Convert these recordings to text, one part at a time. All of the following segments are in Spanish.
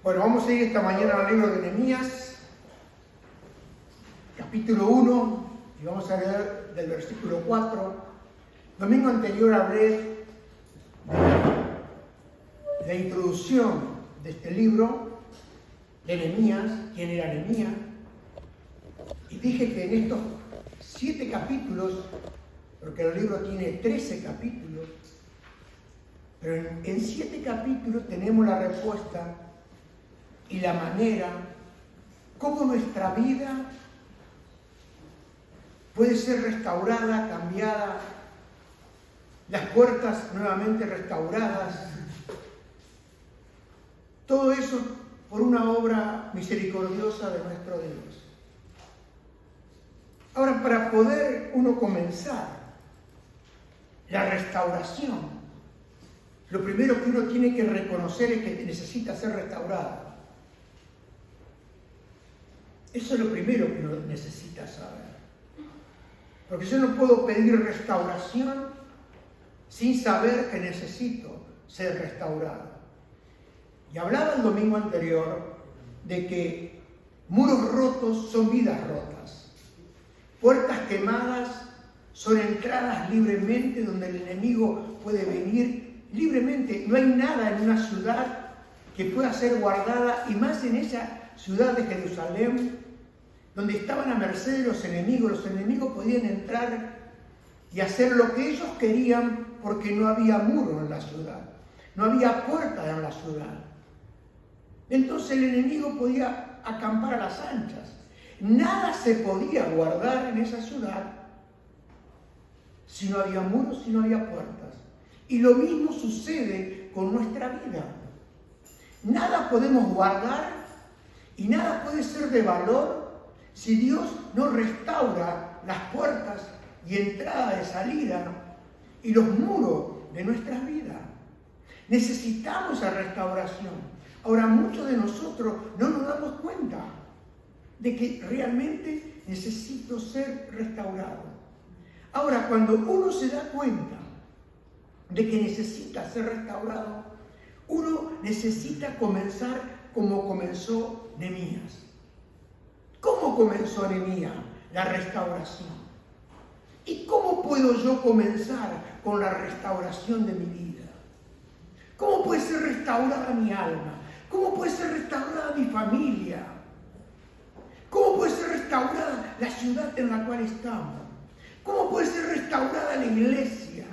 Bueno, vamos a ir esta mañana al libro de Nehemías, capítulo 1, y vamos a leer del versículo 4. Domingo anterior hablé de la introducción de este libro de Nehemías, quién era Nehemías, y dije que en estos 7 capítulos, porque el libro tiene 13 capítulos, pero en 7 capítulos tenemos la respuesta y la manera cómo nuestra vida puede ser restaurada, cambiada, las puertas nuevamente restauradas. Todo eso por una obra misericordiosa de nuestro Dios. Ahora, para poder uno comenzar la restauración, lo primero que uno tiene que reconocer es que necesita ser restaurado. Eso es lo primero que uno necesita saber. Porque yo no puedo pedir restauración sin saber que necesito ser restaurado. Y hablaba el domingo anterior de que muros rotos son vidas rotas. Puertas quemadas son entradas libremente donde el enemigo puede venir libremente. No hay nada en una ciudad que pueda ser guardada, y más en esa ciudad de Jerusalén, donde estaban a merced de los enemigos. Los enemigos podían entrar y hacer lo que ellos querían porque no había muro en la ciudad, no había puerta en la ciudad. Entonces el enemigo podía acampar a las anchas. Nada se podía guardar en esa ciudad si no había muros, si no había puertas. Y lo mismo sucede con nuestra vida. Nada podemos guardar y nada puede ser de valor si Dios no restaura las puertas y entrada y salida y los muros de nuestras vidas. Necesitamos esa restauración. Ahora, muchos de nosotros no nos damos cuenta de que realmente necesito ser restaurado. Ahora, cuando uno se da cuenta de que necesita ser restaurado, uno necesita comenzar como comenzó Nehemías. ¿Cómo comenzó Nehemías la restauración? ¿Y cómo puedo yo comenzar con la restauración de mi vida? ¿Cómo puede ser restaurada mi alma? ¿Cómo puede ser restaurada mi familia? ¿Cómo puede ser restaurada la ciudad en la cual estamos? ¿Cómo puede ser restaurada la iglesia?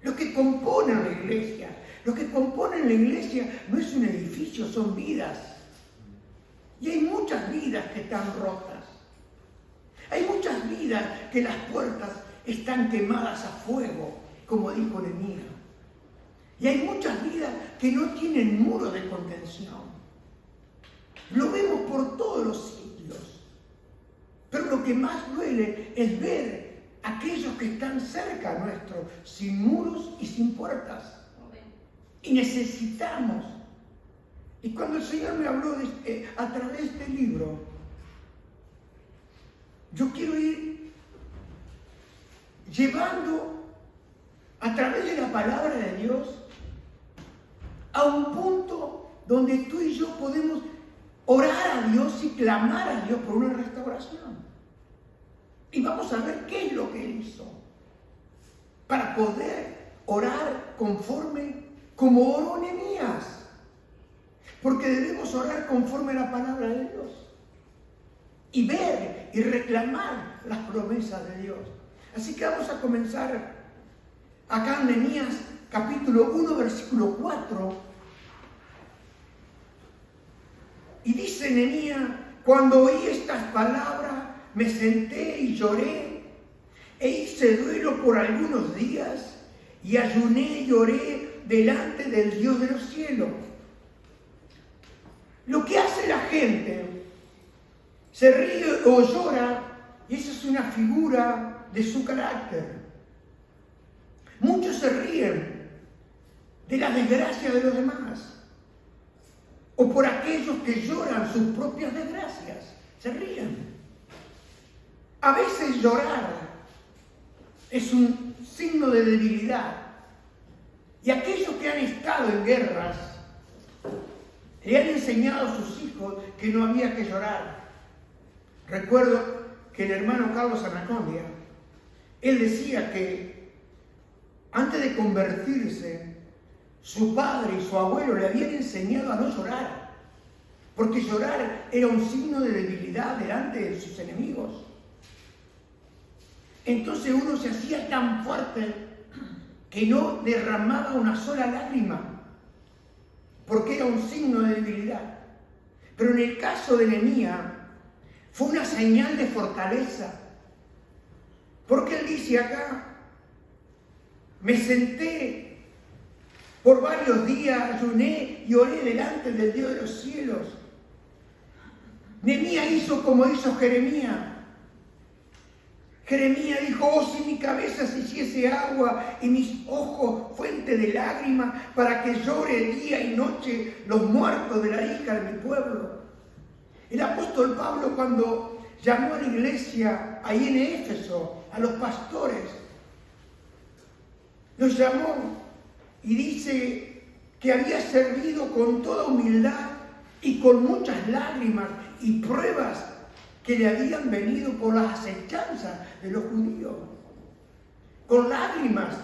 Lo que componen la iglesia. Lo que componen la iglesia no es un edificio, son vidas. Y hay muchas vidas que están rotas. Hay muchas vidas que las puertas están quemadas a fuego, como dijo Nehemías. Y hay muchas vidas que no tienen muro de contención. Lo vemos por todos los sitios. Pero lo que más duele es ver a aquellos que están cerca nuestro, sin muros y sin puertas. Y necesitamos. Y cuando el Señor me habló a través de este libro, yo quiero ir llevando a través de la palabra de Dios a un punto donde tú y yo podemos orar a Dios y clamar a Dios por una restauración. Y vamos a ver qué es lo que Él hizo para poder orar como oró Nehemías. Porque debemos orar conforme a la palabra de Dios y ver y reclamar las promesas de Dios. Así que vamos a comenzar acá en Nehemías capítulo 1, versículo 4. Y dice Nehemías: cuando oí estas palabras, me senté y lloré, e hice duelo por algunos días, y ayuné y lloré delante del Dios de los cielos. Lo que hace la gente, se ríe o llora, y esa es una figura de su carácter. Muchos se ríen de la desgracia de los demás, o por aquellos que lloran sus propias desgracias, se ríen. A veces llorar es un signo de debilidad, y aquellos que han estado en guerras Le han enseñado a sus hijos que no había que llorar. Recuerdo que el hermano Carlos Anacondia, él decía que antes de convertirse, su padre y su abuelo le habían enseñado a no llorar, porque llorar era un signo de debilidad delante de sus enemigos. Entonces uno se hacía tan fuerte que no derramaba una sola lágrima, porque era un signo de debilidad. Pero en el caso de Nehemías fue una señal de fortaleza, porque él dice acá: me senté por varios días, ayuné y oré delante del Dios de los cielos. Nehemías hizo como hizo Jeremías. Jeremías dijo: oh, si mi cabeza se hiciese agua y mis ojos fuente de lágrimas, para que llore día y noche los muertos de la hija de mi pueblo. El apóstol Pablo, cuando llamó a la iglesia ahí en Éfeso, a los pastores, los llamó y dice que había servido con toda humildad y con muchas lágrimas y pruebas que le habían venido por las acechanzas de los judíos. Con lágrimas,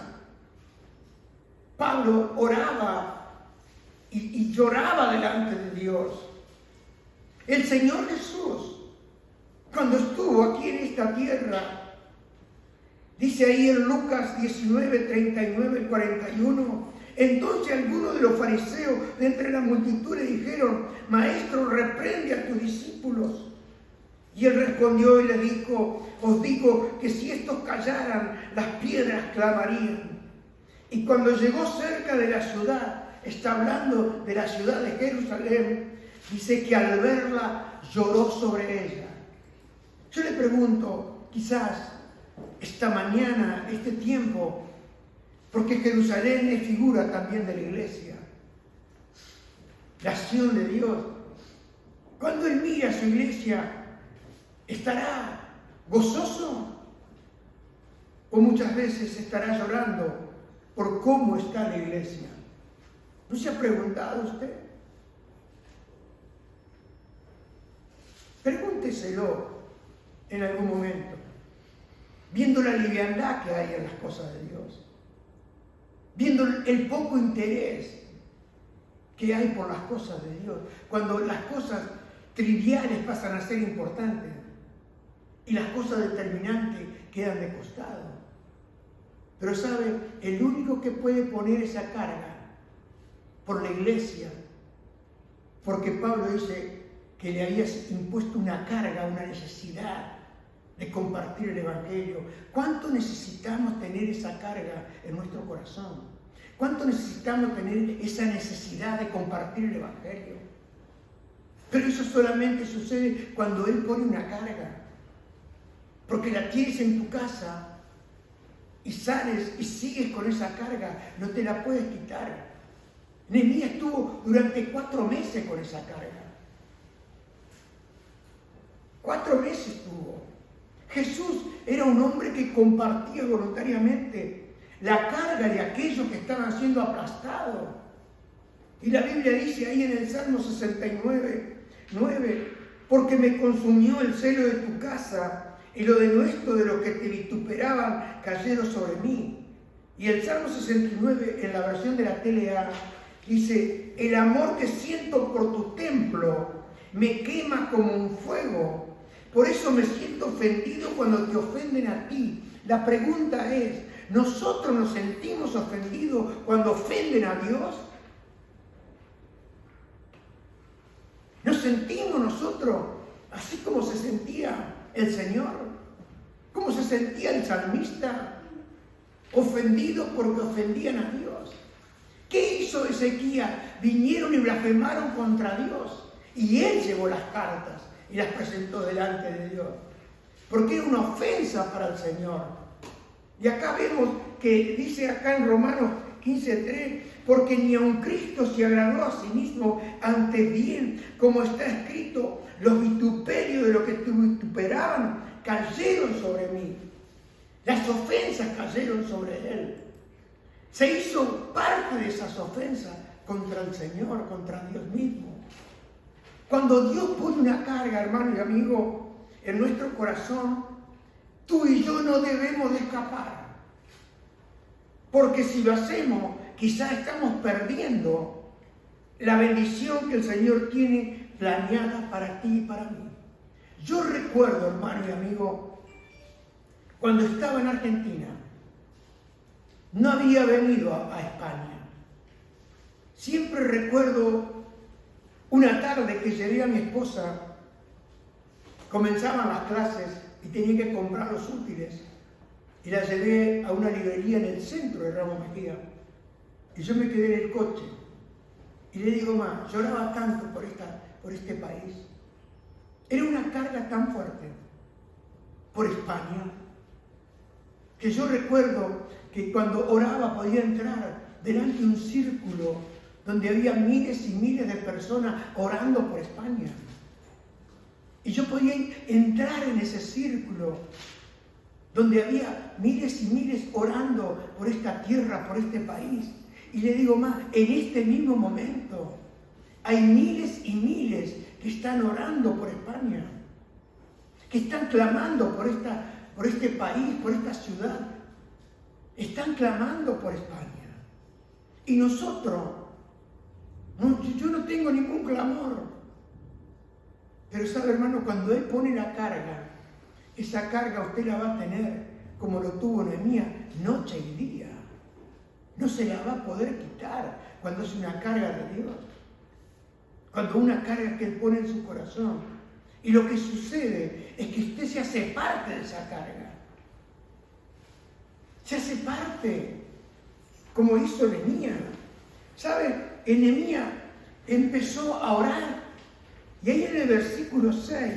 Pablo oraba y lloraba delante de Dios. El Señor Jesús, cuando estuvo aquí en esta tierra, dice ahí en Lucas 19, 39 y 41, entonces algunos de los fariseos de entre la multitud le dijeron: Maestro, reprende a tus discípulos. Y él respondió y le dijo: os digo que si estos callaran, las piedras clamarían. Y cuando llegó cerca de la ciudad, está hablando de la ciudad de Jerusalén, dice que al verla lloró sobre ella. Yo le pregunto, quizás esta mañana, este tiempo, porque Jerusalén es figura también de la iglesia, nación de Dios. Cuando él mira a su iglesia, ¿estará gozoso? O muchas veces estará llorando por cómo está la iglesia. ¿No se ha preguntado usted? Pregúnteselo en algún momento, viendo la liviandad que hay en las cosas de Dios, viendo el poco interés que hay por las cosas de Dios, cuando las cosas triviales pasan a ser importantes y las cosas determinantes quedan de costado. Pero ¿sabe? El único que puede poner esa carga por la iglesia, porque Pablo dice que le había impuesto una carga, una necesidad de compartir el Evangelio. ¿Cuánto necesitamos tener esa carga en nuestro corazón? ¿Cuánto necesitamos tener esa necesidad de compartir el Evangelio? Pero eso solamente sucede cuando Él pone una carga. Porque la tienes en tu casa y sales y sigues con esa carga, no te la puedes quitar. Nehemías estuvo durante 4 meses con esa carga. 4 meses estuvo. Jesús era un hombre que compartía voluntariamente la carga de aquellos que estaban siendo aplastados. Y la Biblia dice ahí en el Salmo 69, 9, porque me consumió el celo de tu casa y lo denuesto de los que te vituperaban cayeron sobre mí. Y el Salmo 69, en la versión de la TLA, dice: el amor que siento por tu templo me quema como un fuego. Por eso me siento ofendido cuando te ofenden a ti. La pregunta es, ¿nosotros nos sentimos ofendidos cuando ofenden a Dios? ¿Nos sentimos nosotros así como se sentía el Señor? ¿Cómo se sentía el salmista? Ofendido porque ofendían a Dios. ¿Qué hizo Ezequías? Vinieron y blasfemaron contra Dios. Y él llevó las cartas y las presentó delante de Dios. Porque era una ofensa para el Señor. Y acá vemos que dice acá en Romanos 15:3, porque ni aun Cristo se agradó a sí mismo, antes bien, como está escrito, los vituperios de los que te vituperaban cayeron sobre mí. Las ofensas cayeron sobre él. Se hizo parte de esas ofensas contra el Señor, contra Dios mismo. Cuando Dios pone una carga, hermano y amigo, en nuestro corazón, tú y yo no debemos de escapar. Porque si lo hacemos, quizás estamos perdiendo la bendición que el Señor tiene planeada para ti y para mí. Yo recuerdo, hermano y amigo, cuando estaba en Argentina, no había venido a España. Siempre recuerdo una tarde que llevé a mi esposa, comenzaban las clases y tenía que comprar los útiles, y la llevé a una librería en el centro de Ramos Mejía, y yo me quedé en el coche, y le digo, ma, lloraba tanto por este país, era una carga tan fuerte por España, que yo recuerdo que cuando oraba podía entrar delante de un círculo donde había miles y miles de personas orando por España. Y yo podía entrar en ese círculo donde había miles y miles orando por esta tierra, por este país. Y le digo más, en este mismo momento hay miles y miles que están orando por España, que están clamando por este país, por esta ciudad. Están clamando por España. Y nosotros, yo no tengo ningún clamor. Pero sabe, hermano, cuando Él pone la carga, esa carga usted la va a tener como lo tuvo Nehemías, noche y día. No se la va a poder quitar cuando es una carga de Dios. Cuando una carga que Él pone en su corazón. Y lo que sucede es que usted se hace parte de esa carga. Se hace parte, como hizo Nehemías. ¿Sabe? Nehemías empezó a orar. Y ahí en el versículo 6,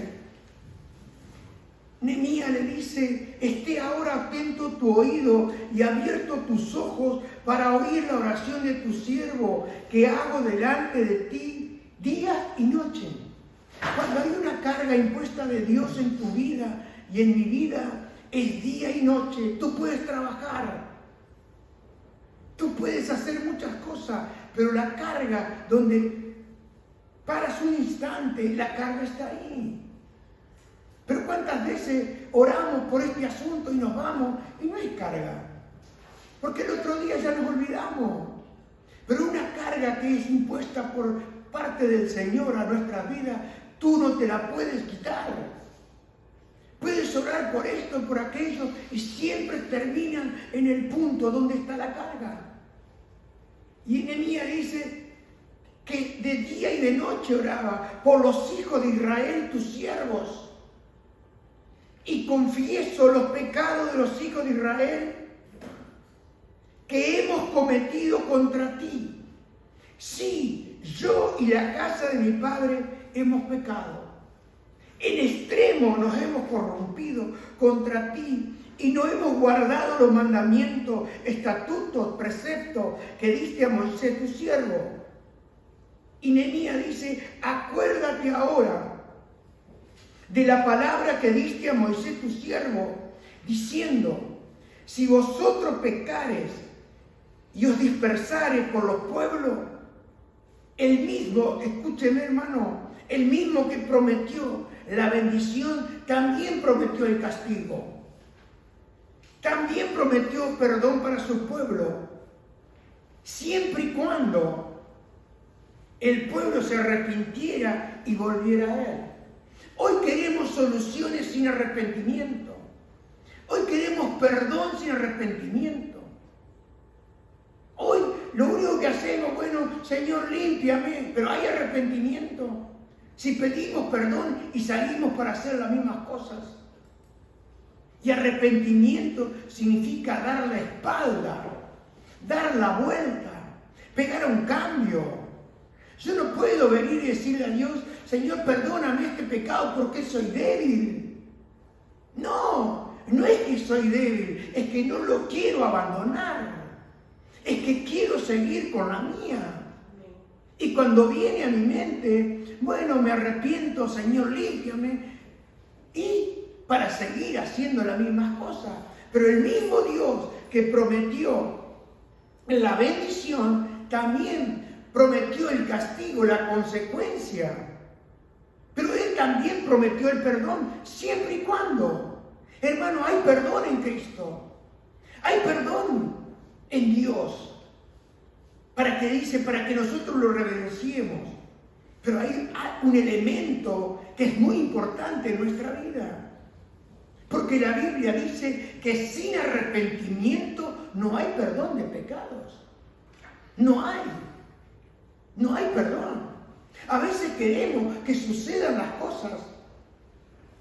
Nehemías le dice, esté ahora atento tu oído y abierto tus ojos para oír la oración de tu siervo que hago delante de ti día y noche. Cuando hay una carga impuesta de Dios en tu vida y en mi vida, es día y noche. Tú puedes trabajar, tú puedes hacer muchas cosas, pero la carga donde paras un instante, la carga está ahí. Pero ¿cuántas veces oramos por este asunto y nos vamos y no hay carga? Porque el otro día ya nos olvidamos. Pero una carga que es impuesta por parte del Señor a nuestra vida, tú no te la puedes quitar. Puedes orar por esto, por aquello, y siempre terminan en el punto donde está la carga. Y Nehemías dice que de día y de noche oraba por los hijos de Israel, tus siervos, y confieso los pecados de los hijos de Israel que hemos cometido contra ti. Sí, yo y la casa de mi padre hemos pecado. En extremo nos hemos corrompido contra ti y no hemos guardado los mandamientos, estatutos, preceptos que diste a Moisés tu siervo. Y Nehemías dice, acuérdate ahora de la palabra que diste a Moisés tu siervo, diciendo, si vosotros pecares y os dispersares por los pueblos, el mismo, escúcheme hermano, el mismo que prometió la bendición, también prometió el castigo. También prometió perdón para su pueblo, siempre y cuando el pueblo se arrepintiera y volviera a Él. Hoy queremos soluciones sin arrepentimiento. Hoy queremos perdón sin arrepentimiento. Hoy lo único que hacemos, bueno, Señor, límpiame, pero hay arrepentimiento. Si pedimos perdón y salimos para hacer las mismas cosas. Y arrepentimiento significa dar la espalda, dar la vuelta, pegar un cambio. Yo no puedo venir y decirle a Dios, Señor, perdóname este pecado porque soy débil. No, no es que soy débil, es que no lo quiero abandonar. Es que quiero seguir con la mía. Y cuando viene a mi mente, bueno, me arrepiento, Señor, límpiame. Y para seguir haciendo las mismas cosas. Pero el mismo Dios que prometió la bendición, también prometió el castigo, la consecuencia. Pero Él también prometió el perdón, siempre y cuando. Hermano, hay perdón en Cristo. Hay perdón en Dios. Para que nosotros lo reverenciemos. Pero hay un elemento que es muy importante en nuestra vida. Porque la Biblia dice que sin arrepentimiento no hay perdón de pecados. No hay perdón. A veces queremos que sucedan las cosas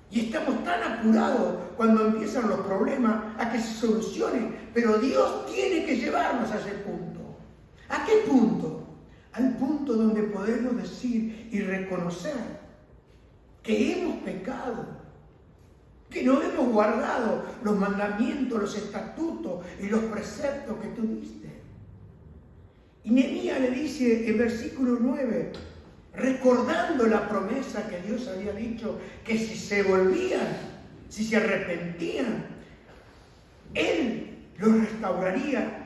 y estamos tan apurados cuando empiezan los problemas a que se solucionen. Pero Dios tiene que llevarnos a ese punto. ¿A qué punto? Al punto donde podemos decir y reconocer que hemos pecado, que no hemos guardado los mandamientos, los estatutos y los preceptos que tú diste. Y Nehemías le dice en versículo 9, recordando la promesa que Dios había dicho, que si se volvían, si se arrepentían, Él los restauraría.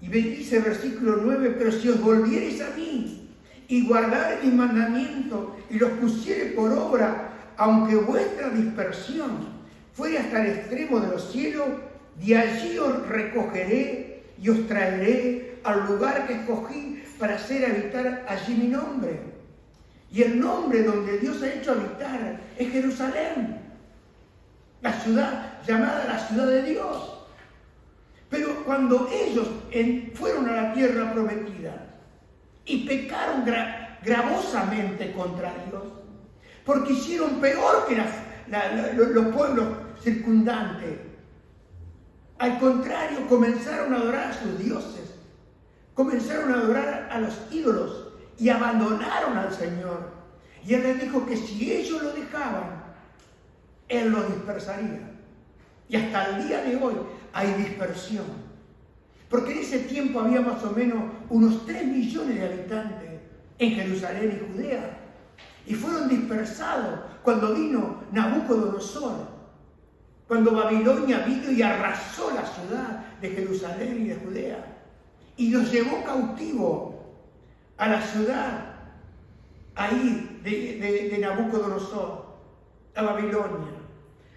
Y dice versículo 9, pero si os volviereis a mí y guardareis mis mandamientos y los pusiereis por obra, aunque vuestra dispersión fuere hasta el extremo de los cielos, de allí os recogeré y os traeré al lugar que escogí para hacer habitar allí mi nombre. Y el nombre donde Dios ha hecho habitar es Jerusalén, la ciudad llamada la ciudad de Dios. Pero cuando ellos fueron a la tierra prometida y pecaron gravosamente contra Dios, porque hicieron peor que los pueblos circundantes, al contrario, comenzaron a adorar a sus dioses, comenzaron a adorar a los ídolos y abandonaron al Señor. Y Él les dijo que si ellos lo dejaban, Él los dispersaría. Y hasta el día de hoy hay dispersión. Porque en ese tiempo había más o menos unos 3 millones de habitantes en Jerusalén y Judea. Y fueron dispersados cuando vino Nabucodonosor. Cuando Babilonia vino y arrasó la ciudad de Jerusalén y de Judea. Y los llevó cautivo a la ciudad ahí de Nabucodonosor, a Babilonia.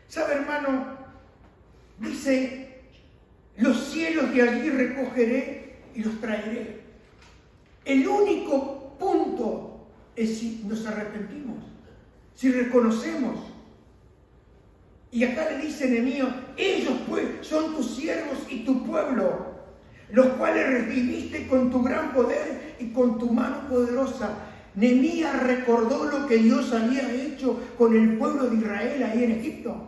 ¿Sabe, hermano? Dice, los cielos de allí recogeré y los traeré. El único punto es si nos arrepentimos, si reconocemos. Y acá le dice Nehemías, ellos pues son tus siervos y tu pueblo, los cuales reviviste con tu gran poder y con tu mano poderosa. Nehemías recordó lo que Dios había hecho con el pueblo de Israel ahí en Egipto.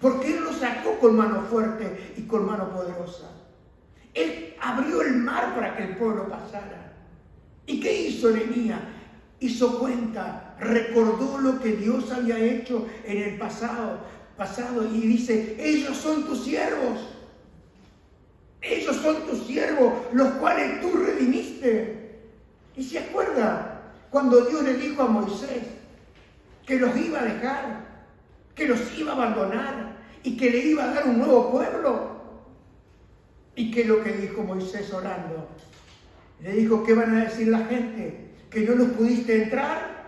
Porque Él lo sacó con mano fuerte y con mano poderosa. Él abrió el mar para que el pueblo pasara. ¿Y qué hizo Nehemías? Hizo cuenta, recordó lo que Dios había hecho en el pasado y dice, ellos son tus siervos. Ellos son tus siervos, los cuales tú redimiste. Y se acuerda cuando Dios le dijo a Moisés que los iba a dejar, que los iba a abandonar y que le iba a dar un nuevo pueblo. ¿Y qué es lo que dijo Moisés orando? Le dijo, ¿qué van a decir la gente? ¿Que no los pudiste entrar?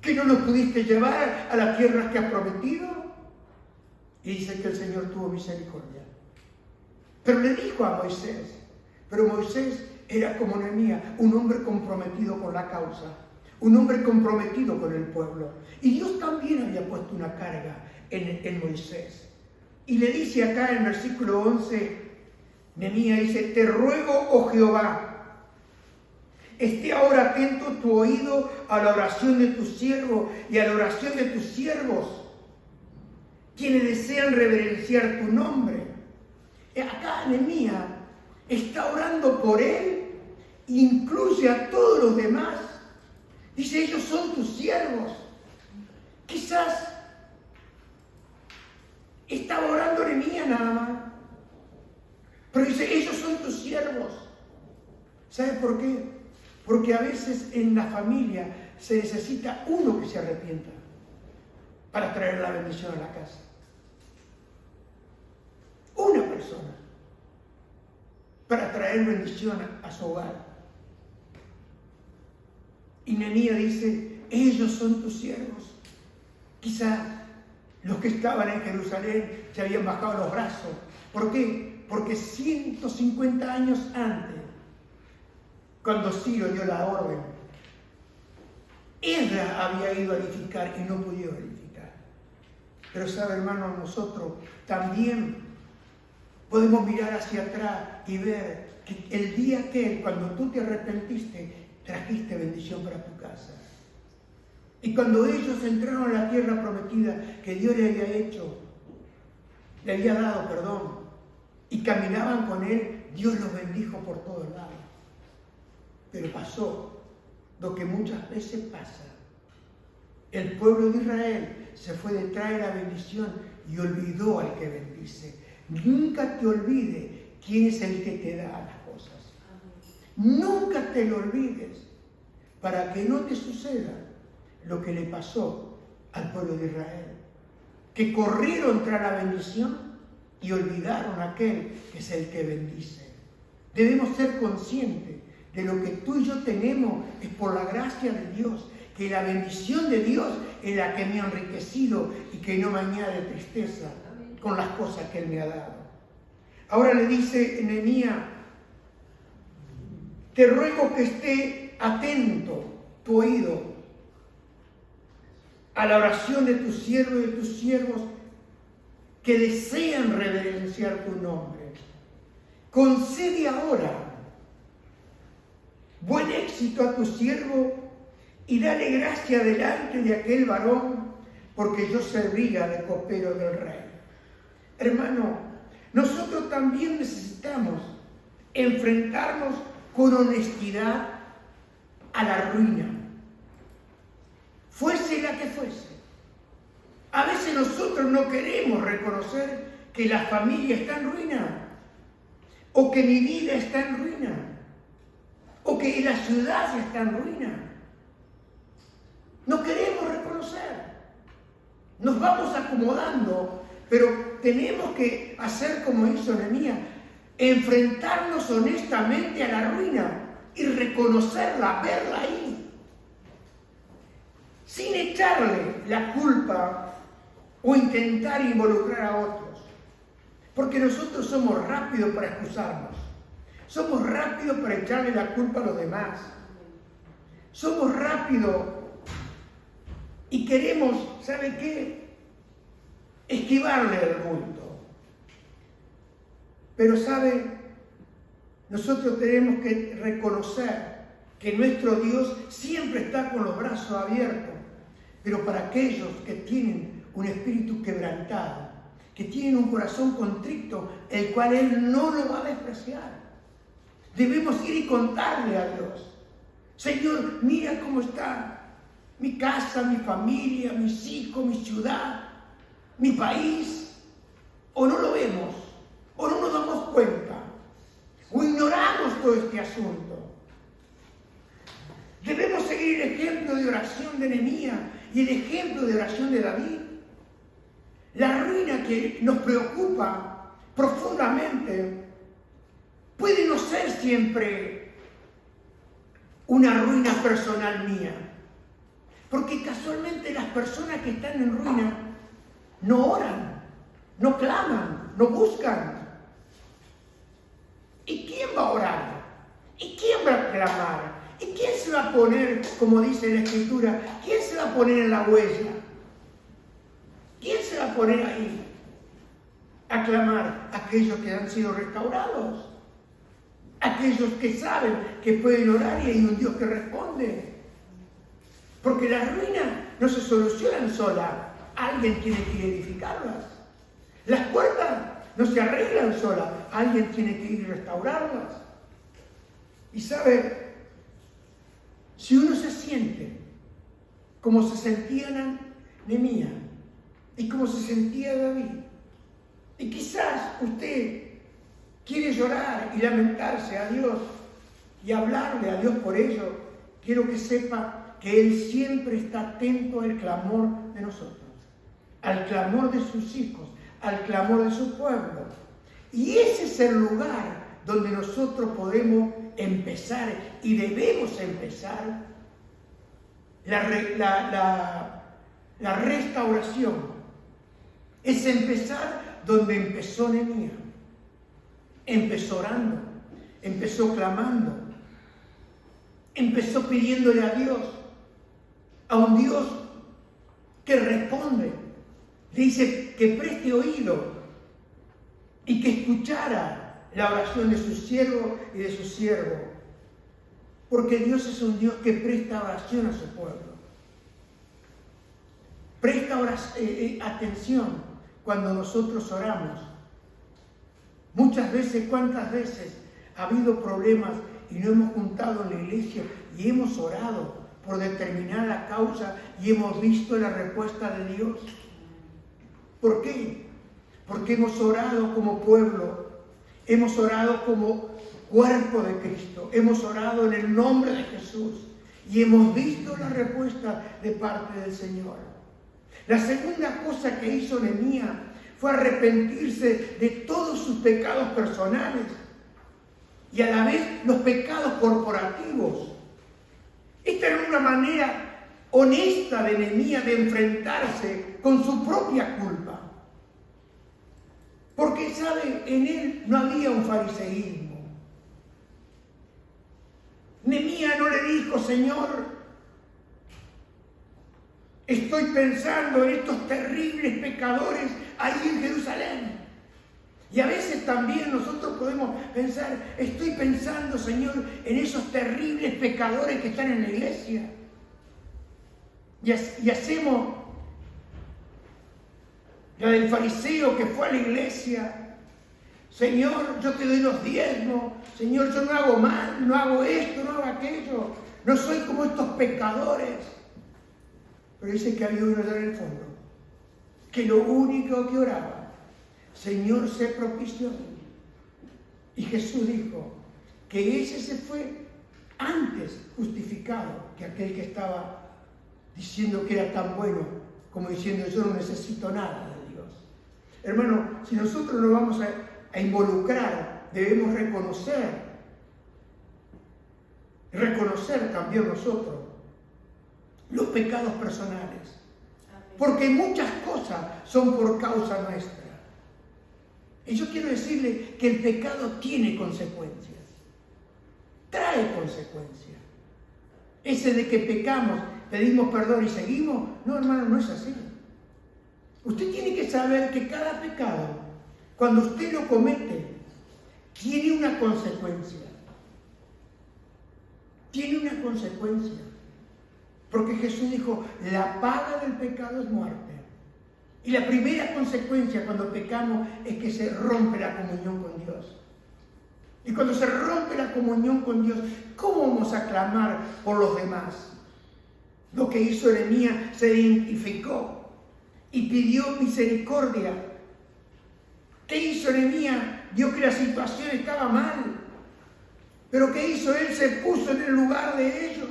¿Que no los pudiste llevar a la tierra que has prometido? Y dice que el Señor tuvo misericordia. Pero le dijo a Moisés, pero Moisés era como Nehemías, un hombre comprometido con la causa, un hombre comprometido con el pueblo. Y Dios también había puesto una carga en Moisés. Y le dice acá en el versículo 11, Nehemías dice, te ruego, oh Jehová, esté ahora atento tu oído a la oración de tus siervos y a la oración de tus siervos, quienes desean reverenciar tu nombre. Acá Nehemías está orando por él, incluye a todos los demás. Dice, ellos son tus siervos. Quizás estaba orando Nehemías nada más, pero dice, ellos son tus siervos. ¿Sabe por qué? Porque a veces en la familia se necesita uno que se arrepienta para traer la bendición a la casa. Una persona. para traer bendición a su hogar. Y Nehemías dice, ellos son tus siervos. Quizás los que estaban en Jerusalén se habían bajado los brazos. ¿Por qué? Porque 150 años antes, cuando Ciro dio la orden, Esdras había ido a edificar y no pudieron edificar. Pero sabe, hermano, nosotros también podemos mirar hacia atrás y ver que el día aquel, cuando tú te arrepentiste, trajiste bendición para tu casa. Y cuando ellos entraron a la tierra prometida que Dios le había dado, y caminaban con él, Dios los bendijo por todos lados. Pero pasó lo que muchas veces pasa. El pueblo de Israel se fue detrás de la bendición y olvidó al que bendice. Nunca te olvides quién es el que te da las cosas. Nunca te lo olvides, para que no te suceda lo que le pasó al pueblo de Israel, que corrieron tras la bendición y olvidaron a aquel que es el que bendice. Debemos ser conscientes de lo que tú y yo tenemos es por la gracia de Dios, que la bendición de Dios es la que me ha enriquecido y que no me añade tristeza con las cosas que Él me ha dado. Ahora le dice Nehemías, te ruego que esté atento tu oído a la oración de tus siervos y de tus siervos que desean reverenciar tu nombre. Concede ahora buen éxito a tu siervo y dale gracia delante de aquel varón, porque yo servía de copero del rey. Hermano, nosotros también necesitamos enfrentarnos con honestidad a la ruina, fuese la que fuese. A veces nosotros no queremos reconocer que la familia está en ruina, o que mi vida está en ruina, o que la ciudad está en ruina. No queremos reconocer. Nos vamos acomodando, pero tenemos que hacer como hizo Nehemías, enfrentarnos honestamente a la ruina y reconocerla, verla ahí, sin echarle la culpa o intentar involucrar a otros. Porque nosotros somos rápidos para excusarnos. Somos rápidos para echarle la culpa a los demás. Somos rápidos y queremos, ¿sabe qué? Esquivarle el bulto. Pero, ¿sabe? Nosotros tenemos que reconocer que nuestro Dios siempre está con los brazos abiertos. Pero para aquellos que tienen un espíritu quebrantado, que tienen un corazón contrito, el cual Él no lo va a despreciar. Debemos ir y contarle a Dios: Señor, mira cómo está mi casa, mi familia, mis hijos, mi ciudad, mi país. O no lo vemos, o no nos damos cuenta, o ignoramos todo este asunto. Debemos seguir el ejemplo de oración de Nehemías y el ejemplo de oración de David. La ruina que nos preocupa profundamente puede no ser siempre una ruina personal mía, porque casualmente las personas que están en ruina no oran, no claman, no buscan. ¿Y quién va a orar? ¿Y quién va a clamar? ¿Y quién se va a poner, como dice la Escritura, quién se va a poner en la huella? ¿Quién se va a poner ahí a clamar? Aquellos que han sido restaurados, aquellos que saben que pueden orar y hay un Dios que responde. Porque las ruinas no se solucionan solas, alguien tiene que edificarlas. Las puertas no se arreglan solas, alguien tiene que ir a restaurarlas. Y sabe, si uno se siente como se sentía Nehemías y como se sentía David, y quizás usted quiere llorar y lamentarse a Dios y hablarle a Dios por ello, quiero que sepa que Él siempre está atento al clamor de nosotros, al clamor de sus hijos, al clamor de su pueblo. Y ese es el lugar donde nosotros podemos empezar y debemos empezar la restauración. Es empezar donde empezó Nehemías. Empezó orando, empezó clamando, empezó pidiéndole a Dios, a un Dios que responde. Le dice que preste oído y que escuchara la oración de su siervo y de su siervo. Porque Dios es un Dios que presta oración a su pueblo. Presta atención cuando nosotros oramos. Muchas veces, ¿cuántas veces ha habido problemas y no hemos juntado en la iglesia y hemos orado por determinada causa y hemos visto la respuesta de Dios? ¿Por qué? Porque hemos orado como pueblo, hemos orado como cuerpo de Cristo, hemos orado en el nombre de Jesús y hemos visto la respuesta de parte del Señor. La segunda cosa que hizo Nehemías fue arrepentirse de todos sus pecados personales y a la vez los pecados corporativos. Esta era una manera honesta de Nehemías de enfrentarse con su propia culpa. Porque, ¿sabe? En él no había un fariseísmo. Nehemías no le dijo: Señor, estoy pensando en estos terribles pecadores ahí en Jerusalén. Y a veces también nosotros podemos pensar: estoy pensando, Señor, en esos terribles pecadores que están en la iglesia. Y hacemos la del fariseo que fue a la iglesia: Señor, yo te doy los diezmos. Señor, yo no hago mal, no hago esto, no hago aquello. No soy como estos pecadores. Pero dice que había uno allá en el fondo, que lo único que oraba: Señor, sé propicio a mí. Y Jesús dijo que ese se fue antes justificado que aquel que estaba diciendo que era tan bueno, como diciendo: yo no necesito nada de Dios. Hermano, si nosotros nos vamos a involucrar, debemos reconocer también nosotros los pecados personales. Porque muchas cosas son por causa nuestra. Y yo quiero decirle que el pecado tiene consecuencias. Trae consecuencias. Ese de que pecamos, pedimos perdón y seguimos, no, hermano, no es así. Usted tiene que saber que cada pecado, cuando usted lo comete, tiene una consecuencia. Tiene una consecuencia. Porque Jesús dijo: la paga del pecado es muerte. Y la primera consecuencia cuando pecamos es que se rompe la comunión con Dios. Y cuando se rompe la comunión con Dios, ¿cómo vamos a clamar por los demás? Lo que hizo Nehemías, se identificó y pidió misericordia. ¿Qué hizo Nehemías? Vio que la situación estaba mal. Pero ¿qué hizo él? Se puso en el lugar de ellos.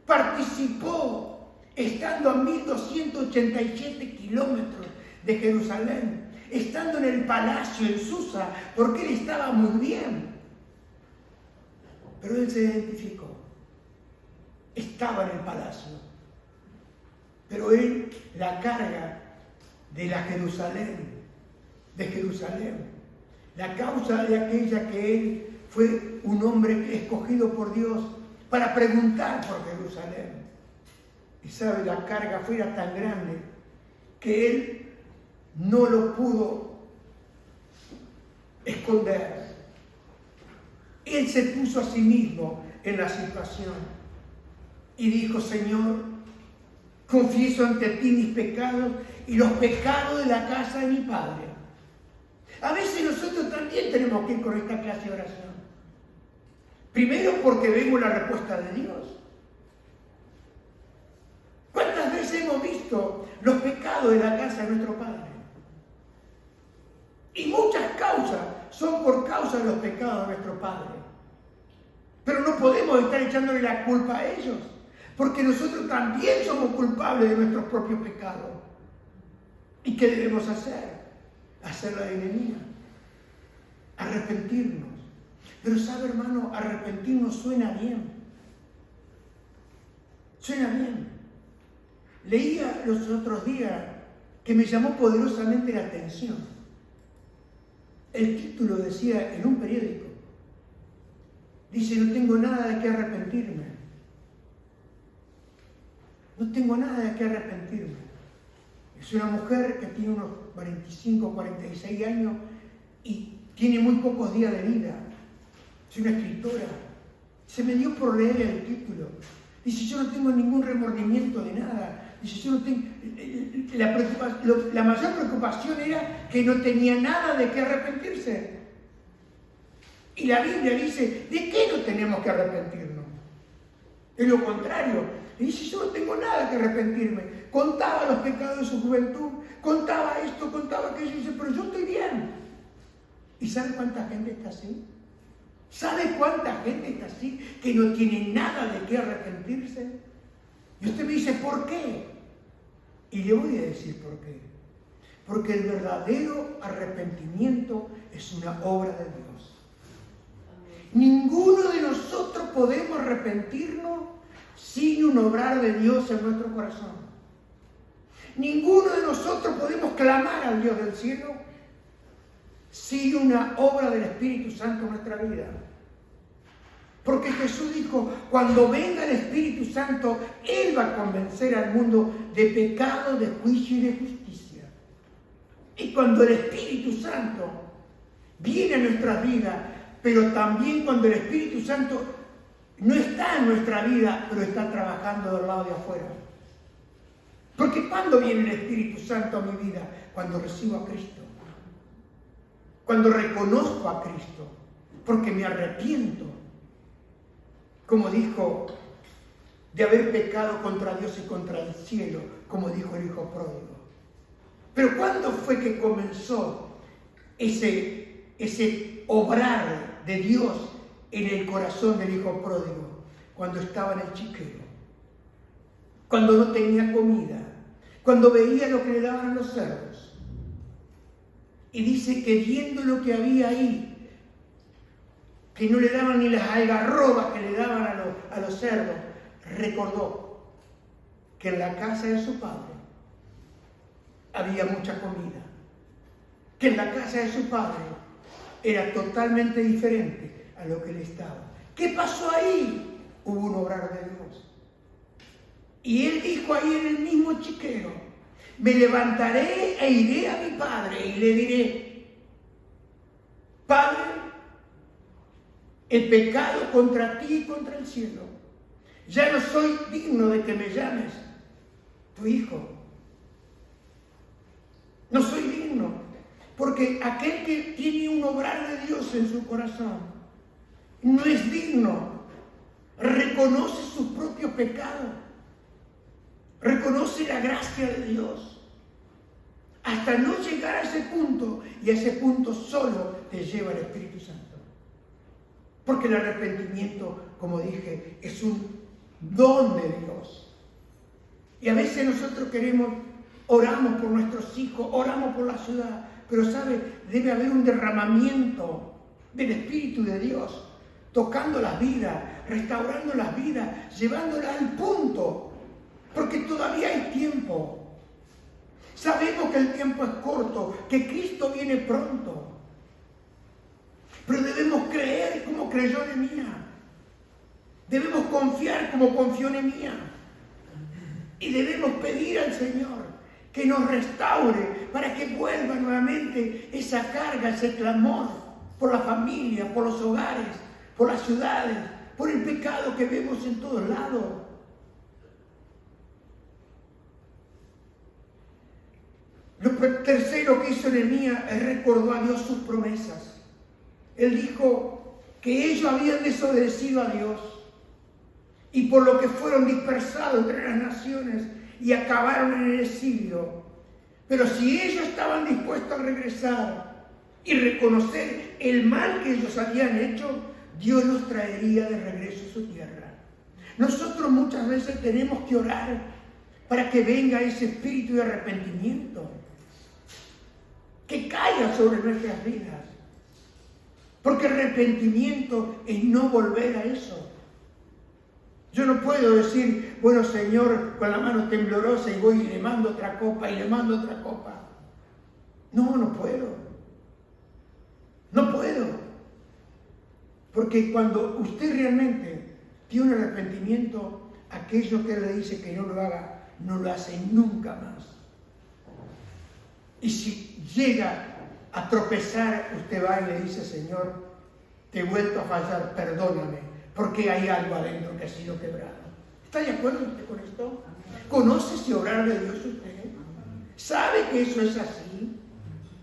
Participó, estando a 1287 kilómetros de Jerusalén, estando en el palacio en Susa, porque él estaba muy bien. Pero él se identificó. Estaba en el palacio. Pero él, la carga de Jerusalén, la causa de aquella que él fue un hombre escogido por Dios para preguntar por Jerusalén. Y sabe, la carga fuera tan grande que él no lo pudo esconder. Él se puso a sí mismo en la situación y dijo: Señor, confieso ante ti mis pecados y los pecados de la casa de mi padre. A veces nosotros también tenemos que ir con esta clase de oración. Primero, porque vemos la respuesta de Dios. ¿Cuántas veces hemos visto los pecados de la casa de nuestro Padre? Y muchas causas son por causa de los pecados de nuestro Padre. Pero no podemos estar echándole la culpa a ellos, porque nosotros también somos culpables de nuestros propios pecados. ¿Y qué debemos hacer? Hacer la de Nehemías. Arrepentirnos. Pero sabe, hermano, arrepentirnos suena bien. Suena bien. Leía los otros días que me llamó poderosamente la atención. El título decía en un periódico, dice, no tengo nada de qué arrepentirme. No tengo nada de qué arrepentirme. Es una mujer que tiene unos 45, 46 años y tiene muy pocos días de vida. Es una escritora. Se me dio por leer el título. Dice, yo no tengo ningún remordimiento de nada. Dice, yo no tengo... La mayor preocupación era que no tenía nada de qué arrepentirse. Y la Biblia dice, ¿de qué no tenemos que arrepentirnos? Es lo contrario. Y dice, yo no tengo nada que arrepentirme. Contaba los pecados de su juventud, contaba esto, contaba aquello, y dice, pero yo estoy bien. ¿Y sabe cuánta gente está así? ¿Sabe cuánta gente está así que no tiene nada de qué arrepentirse? Y usted me dice, ¿por qué? Y le voy a decir por qué. Porque el verdadero arrepentimiento es una obra de Dios. Ninguno de nosotros podemos arrepentirnos sin un obrar de Dios en nuestro corazón. Ninguno de nosotros podemos clamar al Dios del cielo sin una obra del Espíritu Santo en nuestra vida. Porque Jesús dijo, cuando venga el Espíritu Santo, Él va a convencer al mundo de pecado, de juicio y de justicia. Y cuando el Espíritu Santo viene a nuestras vidas, pero también cuando el Espíritu Santo no está en nuestra vida, pero está trabajando del lado de afuera. Porque ¿cuándo viene el Espíritu Santo a mi vida? Cuando recibo a Cristo. Cuando reconozco a Cristo, porque me arrepiento, como dijo, de haber pecado contra Dios y contra el cielo, como dijo el hijo pródigo. Pero ¿cuándo fue que comenzó ese obrar de Dios en el corazón del hijo pródigo? Cuando estaba en el chiquero, cuando no tenía comida, cuando veía lo que le daban a los cerdos. Y dice que viendo lo que había ahí, que no le daban ni las algarrobas que le daban a los cerdos, recordó que en la casa de su padre había mucha comida, que en la casa de su padre era totalmente diferente a lo que él estaba. ¿Qué pasó ahí? Hubo un obrar de Dios. Y él dijo ahí en el mismo chiquero, me levantaré e iré a mi padre y le diré, Padre, he pecado contra ti y contra el cielo. Ya no soy digno de que me llames tu hijo. No soy digno, porque aquel que tiene un obrar de Dios en su corazón no es digno. Reconoce sus propios pecados. Reconoce la gracia de Dios. Hasta no llegar a ese punto, y a ese punto solo te lleva el Espíritu Santo. Porque el arrepentimiento, como dije, es un don de Dios. Y a veces nosotros oramos por nuestros hijos, oramos por la ciudad, pero ¿sabe? Debe haber un derramamiento del Espíritu de Dios, tocando las vidas, restaurando las vidas, llevándolas al punto. Porque todavía hay tiempo. Sabemos que el tiempo es corto, que Cristo viene pronto. Pero debemos creer como creyó Nehemías. Debemos confiar como confió Nehemías. Y debemos pedir al Señor que nos restaure para que vuelva nuevamente esa carga, ese clamor por la familia, por los hogares, por las ciudades, por el pecado que vemos en todos lados. Lo tercero que hizo Nehemías es recordó a Dios sus promesas. Él dijo que ellos habían desobedecido a Dios y por lo que fueron dispersados entre las naciones y acabaron en el exilio. Pero si ellos estaban dispuestos a regresar y reconocer el mal que ellos habían hecho, Dios los traería de regreso a su tierra. Nosotros muchas veces tenemos que orar para que venga ese espíritu de arrepentimiento, que caiga sobre nuestras vidas. Porque arrepentimiento es no volver a eso. Yo no puedo decir, bueno, Señor, con la mano temblorosa y voy y le mando otra copa y le mando otra copa. No, no puedo. No puedo. Porque cuando usted realmente tiene un arrepentimiento, aquello que Él le dice que no lo haga, no lo hace nunca más. Y si llega a tropezar, usted va y le dice, Señor, te he vuelto a fallar, perdóname. Porque hay algo adentro que ha sido quebrado. ¿Está de acuerdo usted con esto? ¿Conoce ese obrar de Dios usted? ¿Sabe que eso es así?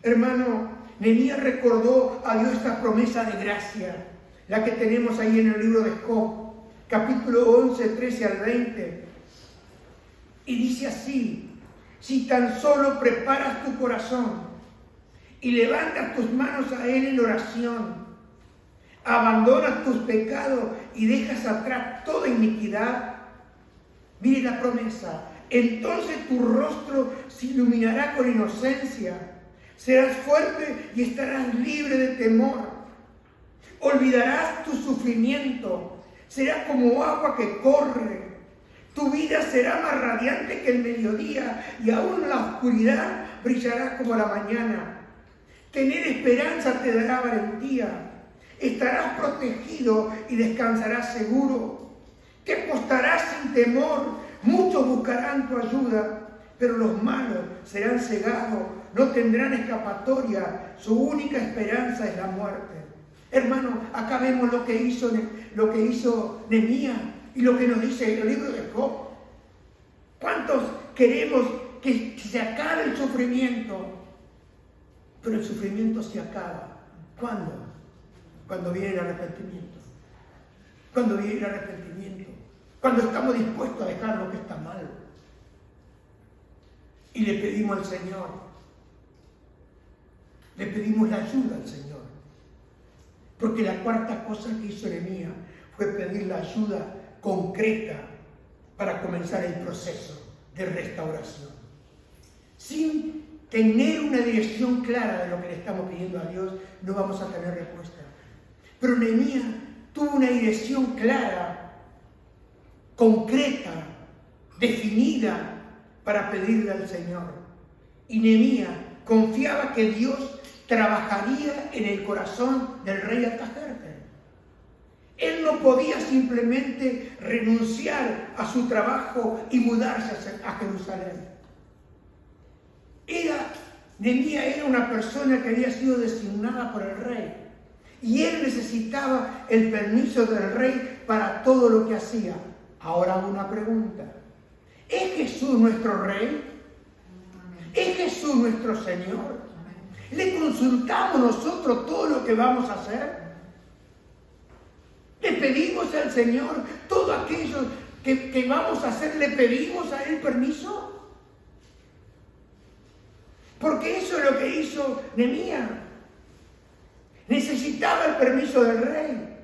Hermano, Nehemías recordó a Dios esta promesa de gracia, la que tenemos ahí en el libro de Job, capítulo 11, 13 al 20. Y dice así: si tan solo preparas tu corazón y levantas tus manos a Él en oración, abandonas tus pecados y dejas atrás toda iniquidad. Mire la promesa. Entonces tu rostro se iluminará con inocencia. Serás fuerte y estarás libre de temor. Olvidarás tu sufrimiento. Será como agua que corre. Tu vida será más radiante que el mediodía y aún la oscuridad brillará como la mañana. Tener esperanza te dará valentía. Estarás protegido y descansarás seguro. Te acostarás sin temor. Muchos buscarán tu ayuda, pero los malos serán cegados, no tendrán escapatoria. Su única esperanza es la muerte. Hermano, acá vemos lo que hizo Nehemías y lo que nos dice el libro de Job. ¿Cuántos queremos que se acabe el sufrimiento? Pero el sufrimiento se acaba. ¿Cuándo? Cuando viene el arrepentimiento. Cuando viene el arrepentimiento. Cuando estamos dispuestos a dejar lo que está mal. Y le pedimos al Señor. Le pedimos la ayuda al Señor. Porque la cuarta cosa que hizo Nehemías fue pedir la ayuda concreta para comenzar el proceso de restauración. Sin tener una dirección clara de lo que le estamos pidiendo a Dios, no vamos a tener respuesta. Pero Nehemías tuvo una dirección clara, concreta, definida para pedirle al Señor. Y Nehemías confiaba que Dios trabajaría en el corazón del rey Artajerjes. Él no podía simplemente renunciar a su trabajo y mudarse a Jerusalén. Nehemías era una persona que había sido designada por el rey. Y él necesitaba el permiso del rey para todo lo que hacía. Ahora hago una pregunta. ¿Es Jesús nuestro rey? ¿Es Jesús nuestro Señor? ¿Le consultamos nosotros todo lo que vamos a hacer? ¿Le pedimos al Señor todo aquello que vamos a hacer? ¿Le pedimos a Él permiso? Porque eso es lo que hizo Nehemías. Necesitaba el permiso del rey.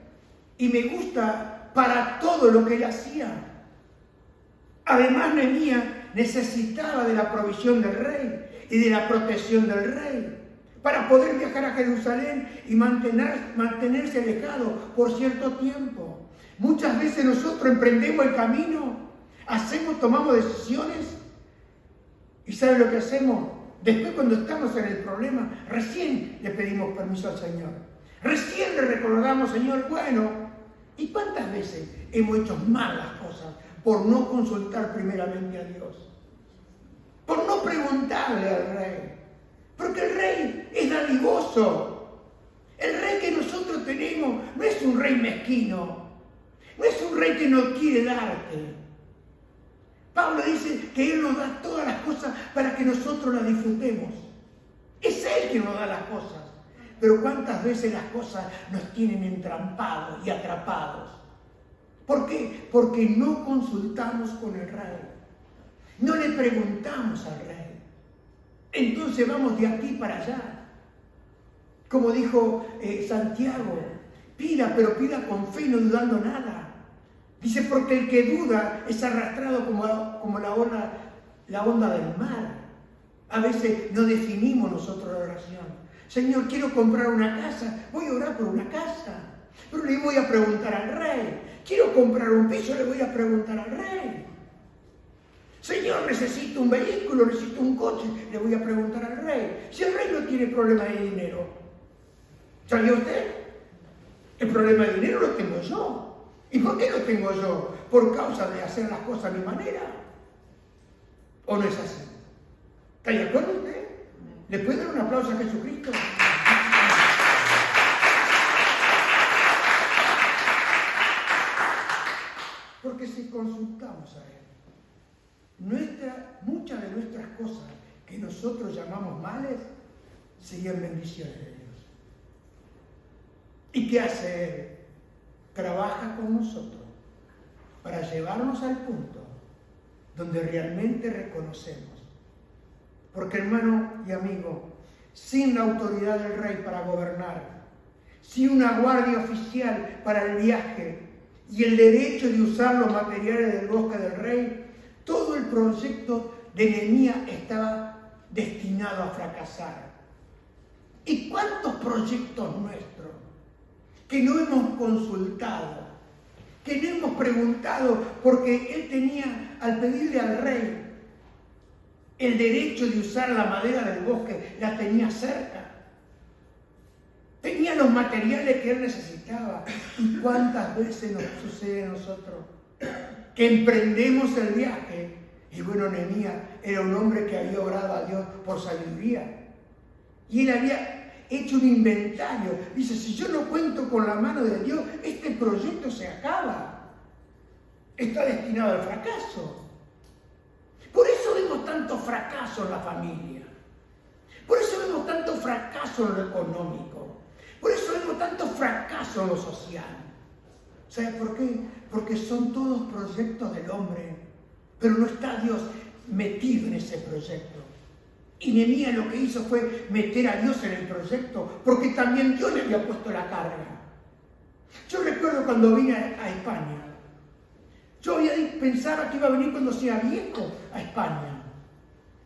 Y me gusta para todo lo que él hacía. Además, Nehemías necesitaba de la provisión del rey y de la protección del rey para poder viajar a Jerusalén y mantenerse alejado por cierto tiempo. Muchas veces nosotros emprendemos el camino, tomamos decisiones y ¿sabe lo que hacemos? Después, cuando estamos en el problema, recién le pedimos permiso al Señor. Recién le recordamos, Señor, bueno, ¿y cuántas veces hemos hecho mal las cosas por no consultar primeramente a Dios? Por no preguntarle al rey. Porque el rey es dadivoso. El rey que nosotros tenemos no es un rey mezquino. No es un rey que no quiere darte. Pablo dice que Él nos da todas las cosas para que nosotros las disfrutemos. Es Él quien nos da las cosas. Pero ¿cuántas veces las cosas nos tienen entrampados y atrapados? ¿Por qué? Porque no consultamos con el rey. No le preguntamos al rey. Entonces vamos de aquí para allá. Como dijo Santiago, pida, pero pida con fe y no dudando nada. Dice, porque el que duda es arrastrado como la onda del mar. A veces no definimos nosotros la oración. Señor, quiero comprar una casa, voy a orar por una casa, pero le voy a preguntar al rey. Quiero comprar un piso, le voy a preguntar al rey. Señor, necesito un vehículo, necesito un coche, le voy a preguntar al rey. Si el rey no tiene problema de dinero, ¿sabía usted? El problema de dinero lo tengo yo. ¿Y por qué lo tengo yo? Por causa de hacer las cosas a mi manera. ¿O no es así? ¿Está de acuerdo usted? ¿Le puede dar un aplauso a Jesucristo? Porque si consultamos a Él, muchas de nuestras cosas que nosotros llamamos males, serían bendiciones de Dios. ¿Y qué hace Él? Trabaja con nosotros para llevarnos al punto donde realmente reconocemos. Porque, hermano y amigo, sin la autoridad del rey para gobernar, sin una guardia oficial para el viaje y el derecho de usar los materiales del bosque del rey, todo el proyecto de Nehemías estaba destinado a fracasar. ¿Y cuántos proyectos nuestros que no hemos consultado, que no hemos preguntado, porque él tenía, al pedirle al rey el derecho de usar la madera del bosque, la tenía cerca? Tenía los materiales que él necesitaba. ¿Y cuántas veces nos sucede a nosotros que emprendemos el viaje? Y bueno, Nehemías era un hombre que había orado a Dios por sabiduría. Y él había hecho un inventario. Dice, si yo no cuento con la mano de Dios, este proyecto se acaba. Está destinado al fracaso. Por eso vemos tanto fracaso en la familia. Por eso vemos tanto fracaso en lo económico. Por eso vemos tanto fracaso en lo social. ¿Sabe por qué? Porque son todos proyectos del hombre, pero no está Dios metido en ese proyecto. Y Nehemías lo que hizo fue meter a Dios en el proyecto, porque también Dios le había puesto la carga. Yo recuerdo cuando vine a España, yo pensaba que iba a venir cuando sea viejo a España.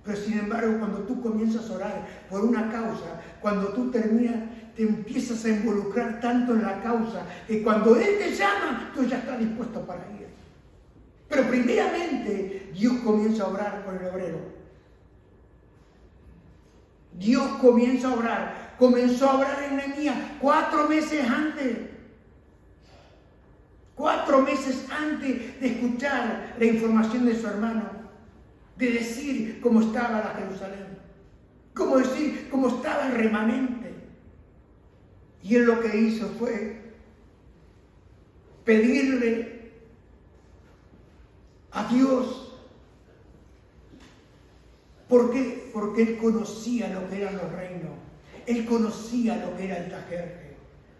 Pero sin embargo, cuando tú comienzas a orar por una causa, cuando tú terminas, te empiezas a involucrar tanto en la causa, que cuando Él te llama, tú ya estás dispuesto para ir. Pero primeramente, Dios comienza a obrar con el obrero. Dios comienza a obrar. Comenzó a obrar en Nehemías 4 meses antes. 4 meses antes de escuchar la información de su hermano, de decir cómo estaba la Jerusalén, decir cómo estaba el remanente. Y él lo que hizo fue pedirle a Dios. ¿Por qué? Porque él conocía lo que eran los reinos. Él conocía lo que era el Tajerje.